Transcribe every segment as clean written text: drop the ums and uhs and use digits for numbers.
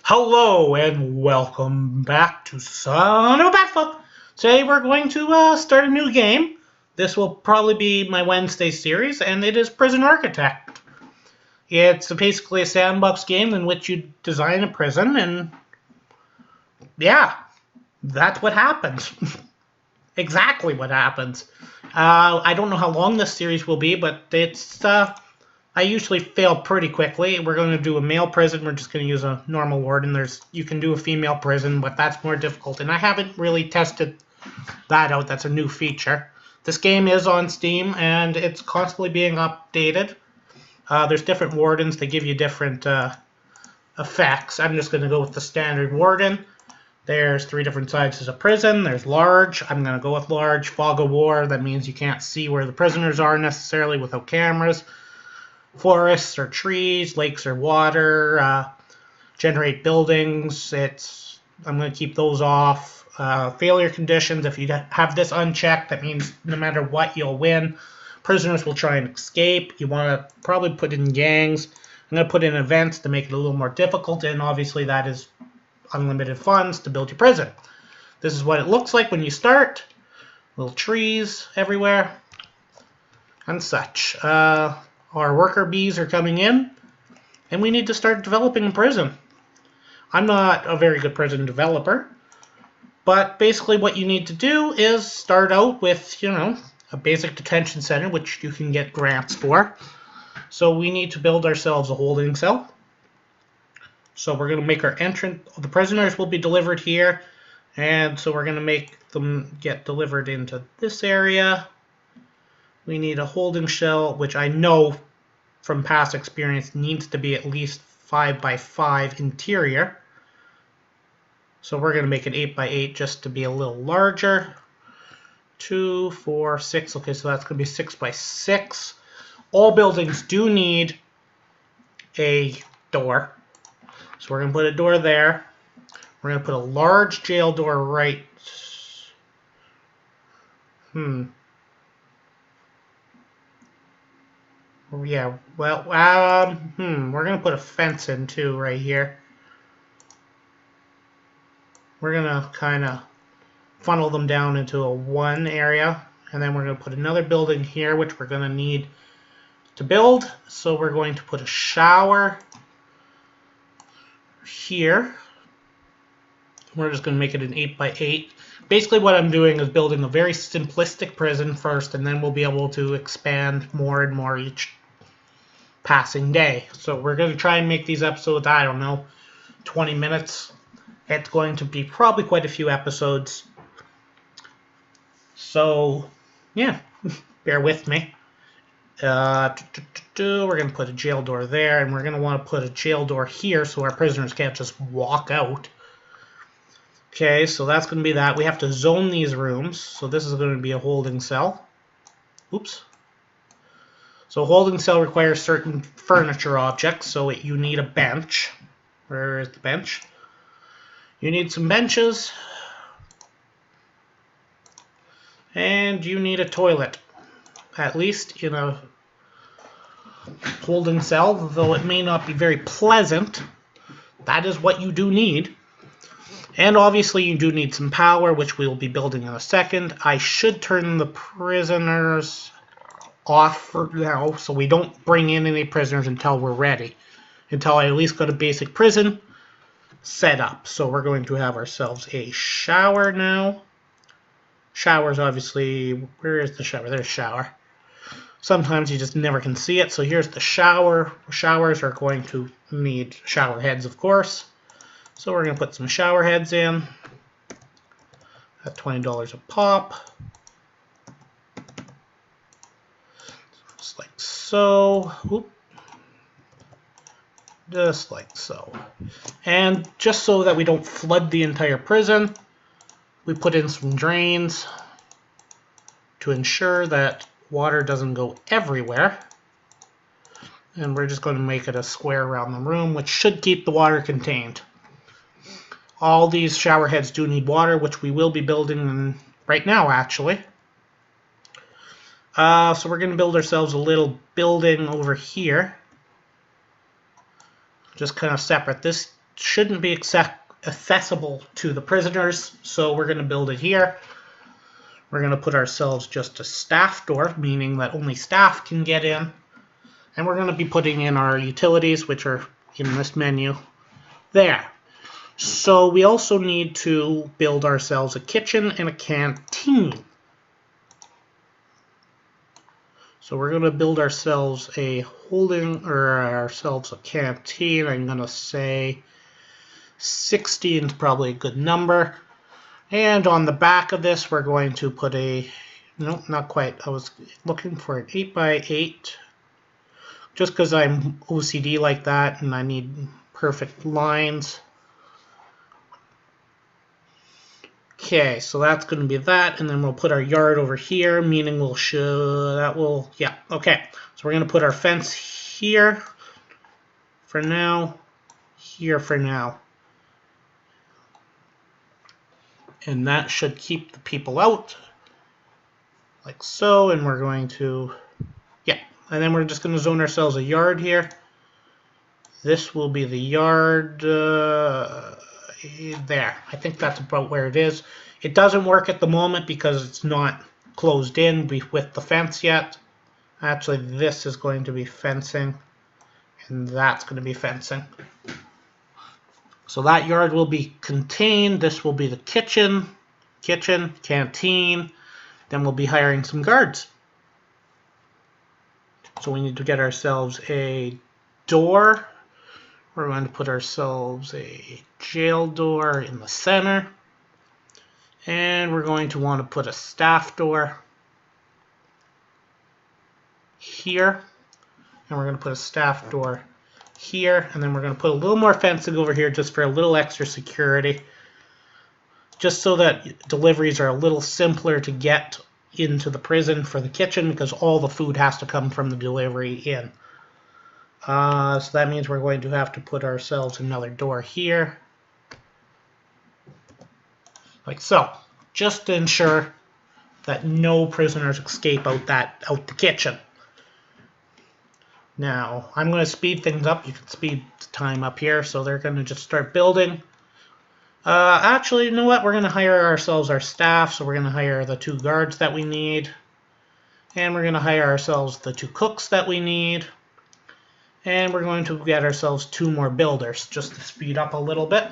Hello and welcome back to Son of a Batfuck. Today we're going to start a new game. This will probably be my Wednesday series, and it is Prison Architect. It's basically a sandbox game in which you design a prison, and yeah, that's what happens. Exactly what happens. I don't know how long this series will be, but I usually fail pretty quickly. We're going to do a male prison. We're just going to use a normal warden. You can do a female prison, but that's more difficult. And I haven't really tested that out. That's a new feature. This game is on Steam, and it's constantly being updated. There's different wardens. They give you different effects. I'm just going to go with the standard warden. There's 3 different sizes of prison. There's large. I'm going to go with large. Fog of war. That means you can't see where the prisoners are necessarily without cameras. Forests or trees, lakes or water, generate buildings. I'm going to keep those off. Failure conditions, if you have this unchecked, that means no matter what, you'll win. Prisoners will try and escape. You want to probably put in gangs. I'm going to put in events to make it a little more difficult, and obviously that is unlimited funds to build your prison. This is what it looks like when you start. Little trees everywhere and such. Our worker bees are coming in, and we need to start developing a prison. I'm not a very good prison developer, but basically what you need to do is start out with, a basic detention center, which you can get grants for. So we need to build ourselves a holding cell. So we're going to make our entrance. The prisoners will be delivered here, and so we're going to make them get delivered into this area. We need a holding cell, which I know from past experience needs to be at least 5x5 interior. So we're going to make it 8x8 just to be a little larger. 2, 4, 6. Okay, so that's going to be 6x6. All buildings do need a door. So we're going to put a door there. We're going to put a large jail door right. Yeah, well, we're going to put a fence in too right here. We're going to kind of funnel them down into a 1 area, and then we're going to put another building here, which we're going to need to build. So we're going to put a shower here. We're just going to make it an 8x8. Basically what I'm doing is building a very simplistic prison first, and then we'll be able to expand more and more each passing day. So we're going to try and make these episodes, I don't know, 20 minutes. It's going to be probably quite a few episodes. So, yeah, bear with me. We're going to put a jail door there, and we're going to want to put a jail door here so our prisoners can't just walk out. Okay, so that's going to be that. We have to zone these rooms. So this is going to be a holding cell. Oops. So a holding cell requires certain furniture objects, so you need a bench. Where is the bench? You need some benches. And you need a toilet. At least in a holding cell, though it may not be very pleasant. That is what you do need. And obviously you do need some power, which we'll be building in a second. I should turn the prisoners off for now, so we don't bring in any prisoners until we're ready. Until I at least got a basic prison set up. So we're going to have ourselves a shower now. Showers, obviously, where is the shower? There's a shower. Sometimes you just never can see it, so here's the shower. Showers are going to need shower heads, of course. So we're going to put some shower heads in at $20 a pop. Just like so. Oop. Just like so. And just so that we don't flood the entire prison, we put in some drains to ensure that water doesn't go everywhere. And we're just going to make it a square around the room, which should keep the water contained. All these shower heads do need water, which we will be building right now, actually. So we're going to build ourselves a little building over here. Just kind of separate. This shouldn't be accessible to the prisoners, so we're going to build it here. We're going to put ourselves just a staff door, meaning that only staff can get in. And we're going to be putting in our utilities, which are in this menu there. So we also need to build ourselves a kitchen and a canteen. So we're going to build ourselves a canteen. I'm going to say 16 is probably a good number. And on the back of this, we're going to put a, no, not quite. I was looking for an 8x8, just because I'm OCD like that and I need perfect lines. Okay, so that's going to be that, and then we'll put our yard over here, meaning we'll show that will, yeah, okay. So we're going to put our fence here for now, here for now. And that should keep the people out, like so, and we're going to, yeah, and then we're just going to zone ourselves a yard here. This will be the yard there. I think that's about where it is. It doesn't work at the moment because it's not closed in with the fence yet. Actually, this is going to be fencing, and that's going to be fencing. So that yard will be contained. This will be the kitchen, canteen. Then we'll be hiring some guards. So we need to get ourselves a door. We're going to put ourselves a jail door in the center. And we're going to want to put a staff door here. And we're going to put a staff door here, and then we're going to put a little more fencing over here just for a little extra security, just so that deliveries are a little simpler to get into the prison for the kitchen, because all the food has to come from the delivery in. So that means we're going to have to put ourselves another door here, like so, just to ensure that no prisoners escape out the kitchen. Now, I'm going to speed things up. You can speed the time up here. So they're going to just start building. Actually, you know what? We're going to hire ourselves our staff. So we're going to hire the 2 guards that we need. And we're going to hire ourselves the 2 cooks that we need. And we're going to get ourselves 2 more builders, just to speed up a little bit.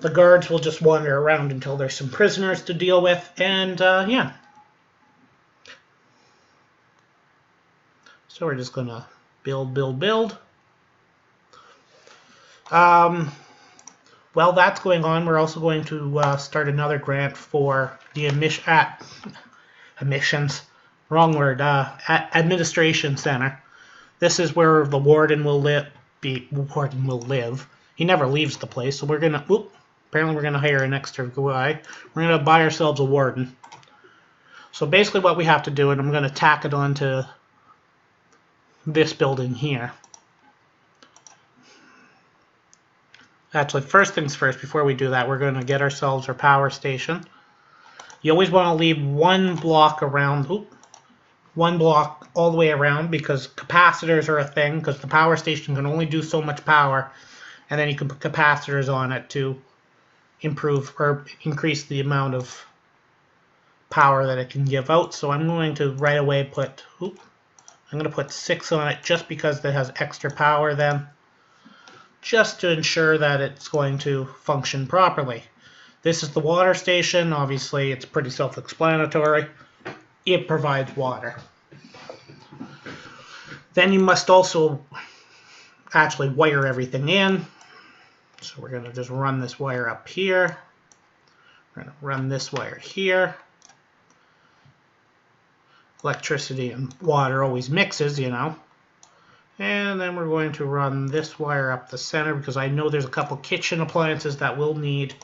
The guards will just wander around until there's some prisoners to deal with. And, yeah. So we're just going to build. While that's going on, we're also going to start another grant for the administration center. This is where the warden will live. He never leaves the place, so we're going to, apparently we're going to hire an extra guy. We're going to buy ourselves a warden. So basically what we have to do, and I'm going to tack it onto this building here. Actually, first things first, before we do that, we're going to get ourselves our power station. You always want to leave one block around, one block all the way around, because capacitors are a thing, because the power station can only do so much power, and then you can put capacitors on it to improve or increase the amount of power that it can give out. So I'm going to right away put, I'm going to put 6 on it just because it has extra power then, just to ensure that it's going to function properly. This is the water station. Obviously, it's pretty self-explanatory. It provides water. Then you must also actually wire everything in. So we're going to just run this wire up here. We're going to run this wire here. Electricity and water always mixes, you know. And then we're going to run this wire up the center, because I know there's a couple kitchen appliances that will need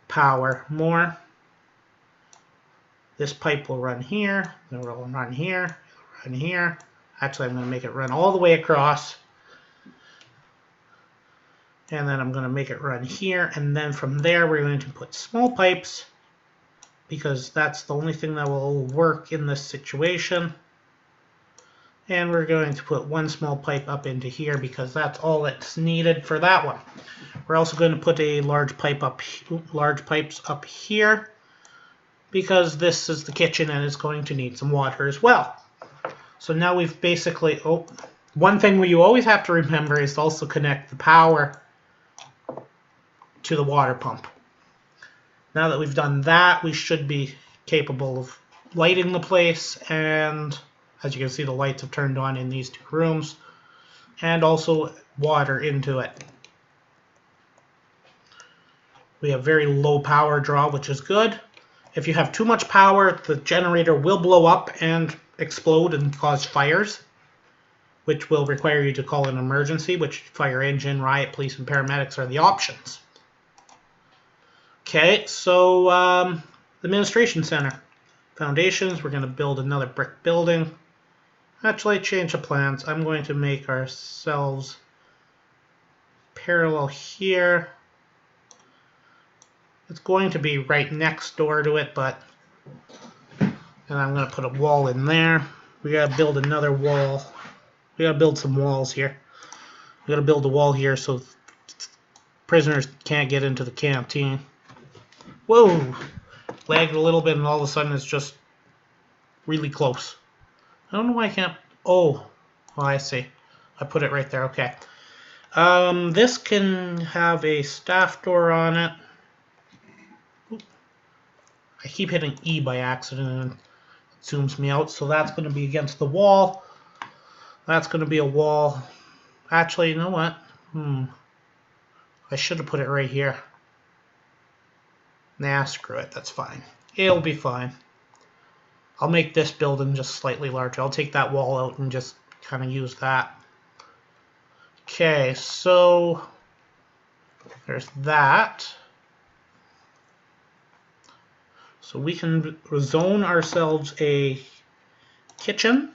power more. This pipe will run here, then we'll run here, run here. Actually, I'm going to make it run all the way across. And then I'm going to make it run here, and then from there we're going to put small pipes, because that's the only thing that will work in this situation. And we're going to put one small pipe up into here because that's all that's needed for that one. We're also going to put a large pipes up here because this is the kitchen and it's going to need some water as well. So now we've basically, one thing you always have to remember is to also connect the power to the water pump. Now that we've done that, we should be capable of lighting the place, and as you can see, the lights have turned on in these two rooms, and also water into it. We have very low power draw, which is good. If you have too much power, the generator will blow up and explode and cause fires, which will require you to call an emergency, which fire engine, riot police, and paramedics are the options. Okay, so the administration center. Foundations, we're going to build another brick building. Actually, change the plans. I'm going to make ourselves parallel here. It's going to be right next door to it, but and I'm going to put a wall in there. We got to build another wall. We got to build some walls here. We got to build a wall here so prisoners can't get into the canteen. Whoa! Lagged a little bit, and all of a sudden it's just really close. I don't know why I can't. Oh, I see. I put it right there. Okay. This can have a staff door on it. I keep hitting E by accident and it zooms me out, so that's going to be against the wall. That's going to be a wall. Actually, you know what? I should have put it right here. Nah, screw it. That's fine. It'll be fine. I'll make this building just slightly larger. I'll take that wall out and just kind of use that. Okay, so there's that. So we can zone ourselves a kitchen.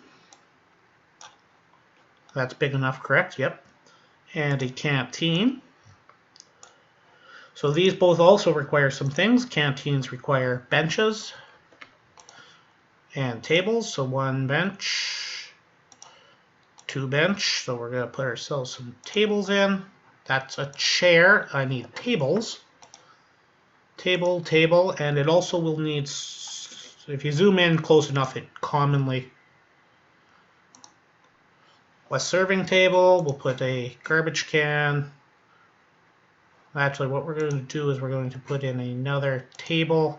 That's big enough, correct? Yep. And a canteen. So these both also require some things. Canteens require benches and tables. So one bench, two bench. So we're going to put ourselves some tables in. That's a chair. I need tables. Table, table, and it also will need, if you zoom in close enough, it commonly, a serving table, we'll put a garbage can. Actually, what we're going to do is we're going to put in another table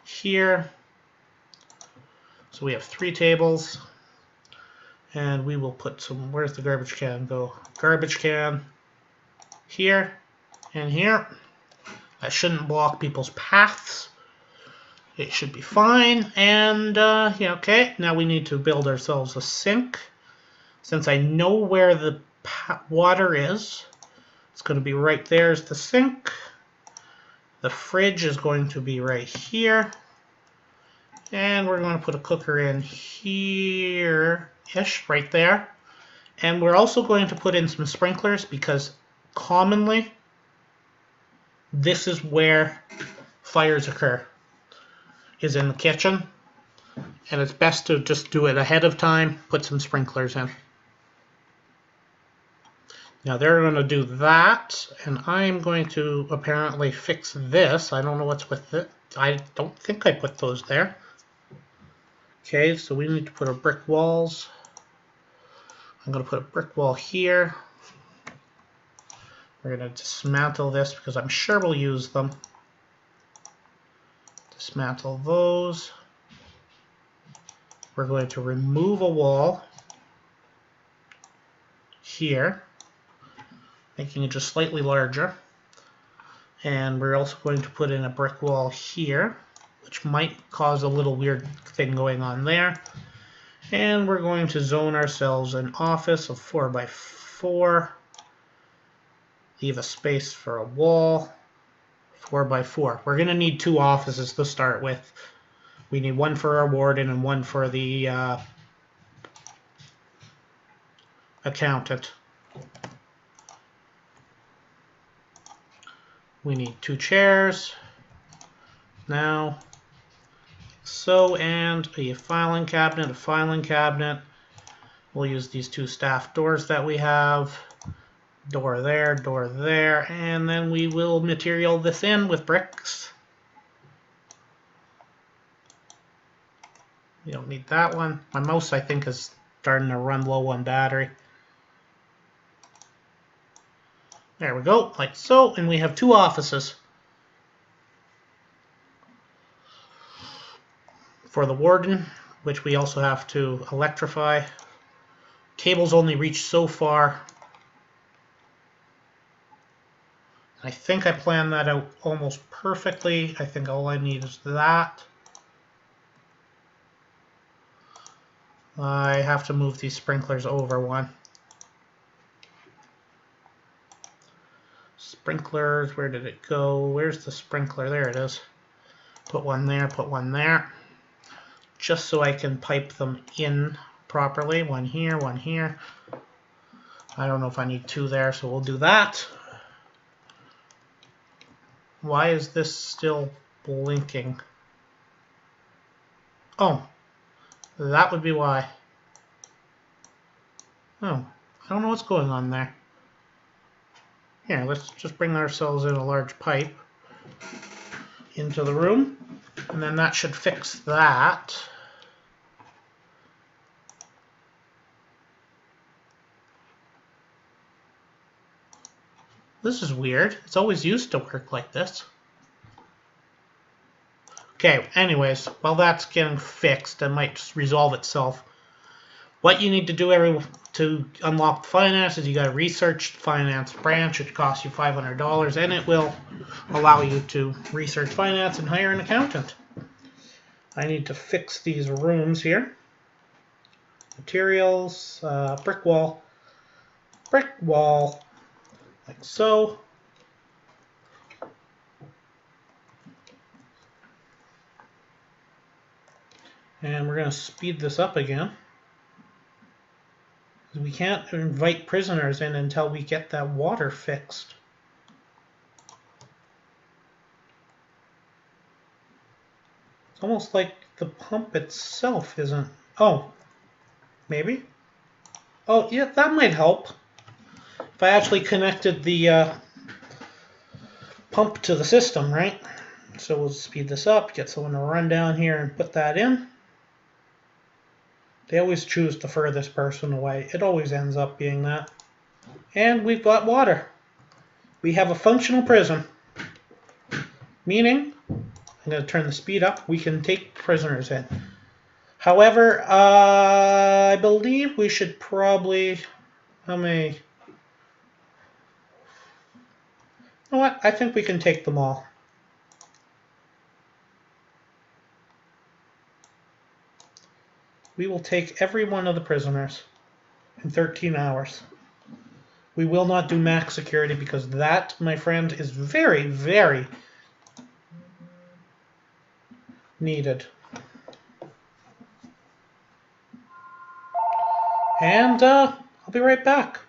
here. So we have 3 tables, and we will put some, where's the garbage can go? Garbage can here and here. That shouldn't block people's paths. It should be fine. And, yeah, okay. Now we need to build ourselves a sink. Since I know where the water is, it's going to be right there is the sink. The fridge is going to be right here. And we're going to put a cooker in here-ish, right there. And we're also going to put in some sprinklers because commonly this is where fires occur, is in the kitchen. And it's best to just do it ahead of time, put some sprinklers in. Now they're going to do that, and I'm going to apparently fix this. I don't know what's with it. I don't think I put those there. Okay, so we need to put our brick walls. I'm going to put a brick wall here. We're going to dismantle this because I'm sure we'll use them. Dismantle those. We're going to remove a wall here, making it just slightly larger. And we're also going to put in a brick wall here, which might cause a little weird thing going on there. And we're going to zone ourselves an office of 4x4. Leave a space for a wall, 4x4. We're going to need 2 offices to start with. We need one for our warden and one for the accountant. We need 2 chairs now. So, and a filing cabinet, We'll use these two staff doors that we have. Door there, and then we will material this in with bricks. You don't need that one. My mouse, I think, is starting to run low on battery. There we go, like so, and we have two offices. For the warden, which we also have to electrify. Cables only reach so far. I think I planned that out almost perfectly. I think all I need is that. I have to move these sprinklers over one. Sprinklers, where did it go? Where's the sprinkler? There it is. Put one there, put one there. Just so I can pipe them in properly. One here, one here. I don't know if I need two there, so we'll do that. Why is this still blinking? Oh, that would be why. Oh, I don't know what's going on there. Here, let's just bring ourselves in a large pipe into the room, and then that should fix that. This is weird. It's always used to work like this. Okay, anyways, while that's getting fixed, it might just resolve itself. What you need to do to unlock finance is you got to research the finance branch. It costs you $500, and it will allow you to research finance and hire an accountant. I need to fix these rooms here. Materials, brick wall, like so. And we're going to speed this up again. We can't invite prisoners in until we get that water fixed. It's almost like the pump itself isn't... Oh, maybe? Oh, yeah, that might help. If I actually connected the pump to the system, right? So we'll speed this up, get someone to run down here and put that in. They always choose the furthest person away. It always ends up being that. And we've got water. We have a functional prison. Meaning, I'm going to turn the speed up, we can take prisoners in. However, I believe we should probably... How many? You know what? I think we can take them all. We will take every one of the prisoners in 13 hours. We will not do max security because that, my friend, is very, very needed. And I'll be right back.